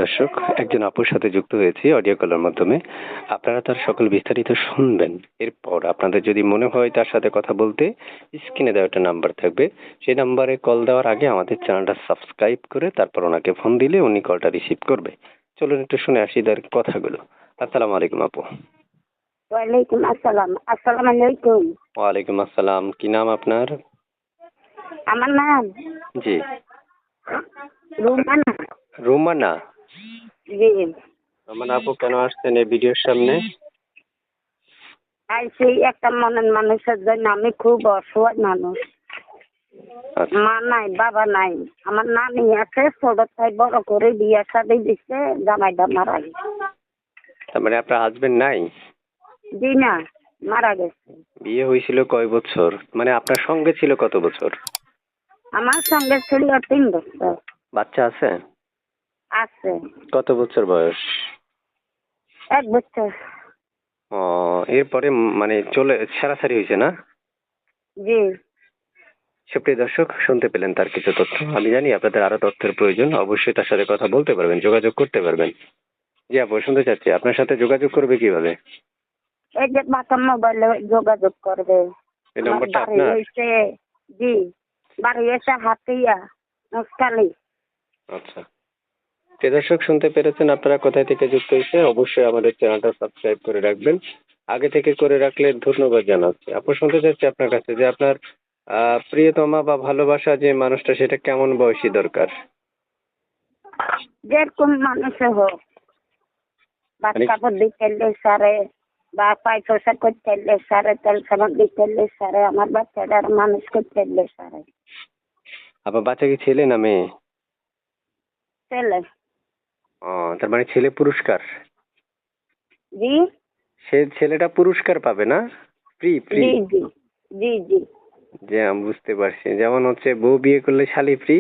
দর্শক, একজন আপুর সাথে যুক্ত হয়েছি অডিও কলের মাধ্যমে। আপনারা তার সকল বিস্তারিত শুনবেন। এরপর আপনাদের যদি মনে হয় তার সাথে কথা বলতে, স্ক্রিনে দেওয়া একটা নাম্বার থাকবে, সেই নাম্বারে কল দেওয়ার আগে আমাদের চ্যানেলটা সাবস্ক্রাইব করে তারপর ওনাকে ফোন দিলে উনি কলটা রিসিভ করবে। চলুন একটু শুনে আসি তার কথাগুলো। আসসালামু আলাইকুম আপু। ওয়ালাইকুম আসসালাম। আসসালামু আলাইকুম। ওয়ালাইকুম আসসালাম। কি নাম আপনার? আমার নাম জি। রুমানা। রুমানা। জি। রুমানা আপু, কেন আসছেন এই ভিডিওর সামনে? আইসি একটা মনের মানুষের জন্য। আমি খুব অসহায় মানুষ। আচ্ছা। মা নাই, বাবা নাই। আমার নানি আছে, ছোট ভাই বড় করে বিয়ে শাদী দিচ্ছে, জামাইটা মারা গেছে। তার মানে আপনার হাজবেন্ড নাই? জি না, মারা গেছে। বিয়ে হয়েছিল কয় বছর? মানে আপনার সঙ্গে ছিল কত বছর? আমার সঙ্গে ছিল 3 বছর। বাচ্চা আছে? আছে। কত বছর বয়স? 1 বছর। ও, এরপরে মানে চলে সারাসারি হয়েছে না? জি। সুপ্রিয় দর্শক, শুনতে পেলেন তার কিছু তথ্য। আমি জানি আপনাদের আরো তথ্যের প্রয়োজন, অবশ্যই তার সাথে কথা বলতে পারবেন, যোগাযোগ করতে পারবেন। জি আপু, শুনতে চাচ্ছি আপনার সাথে যোগাযোগ করবে কিভাবে? এই যে বাসা মোবাইলে যোগাযোগ করবে। এই আমার নম্বরটা বাড়ি আপনার? হয়েছে, জি, বাড়ি হয়েছে হাতিয়া, মুসকালি। আচ্ছা। প্রিয় দর্শক, শুনতে পেরেছেন আপনারা কোথায় থেকে যুক্ত হয়েছে। অবশ্যই আমাদের চ্যানেলটা সাবস্ক্রাইব করে রাখবেন। আগে থেকে করে রাখলে ধন্যবাদ জানাচ্ছি। আপু, শুনতে চাচ্ছি আপনার কাছে যে আপনার প্রিয়তমা বা ভালোবাসা যে মানুষটা, সেটা কেমন বয়সী দরকার? যেরকম মানুষে হোক, মানে বাচ্চা দিতে সারে বা পাই পোশাক করতে সারে, তেল সাবান দিতে সারে, আমার বাচ্চাটার মানুষ করতে সারে। আপনার বাচ্চা কি ছেলে না মেয়ে? ছেলে। ও, তার মানে ছেলে পুরস্কার। জি। সে ছেলেটা পুরস্কার পাবে না? Free free. জি জি। জি জি। যে আমি বুঝতে পারছি, যেমন হচ্ছে বউ বিয়ে করলে শালি ফ্রি,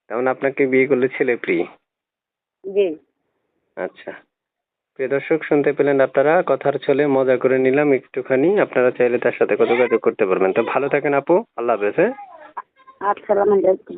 তেমন আপনাকে বিয়ে করলে ছেলে ফ্রি। জি। আচ্ছা। প্রিয় দর্শক, শুনতে পেলেন আপনারা, কথার ছলে মজা করে নিলাম একটুখানি। আপনারা চাইলে তার সাথে যোগাযোগ করতে পারবেন। তো ভালো থাকেন আপু, আল্লাহ হাফেজ। হ্যাঁ। আসসালামু আলাইকুম।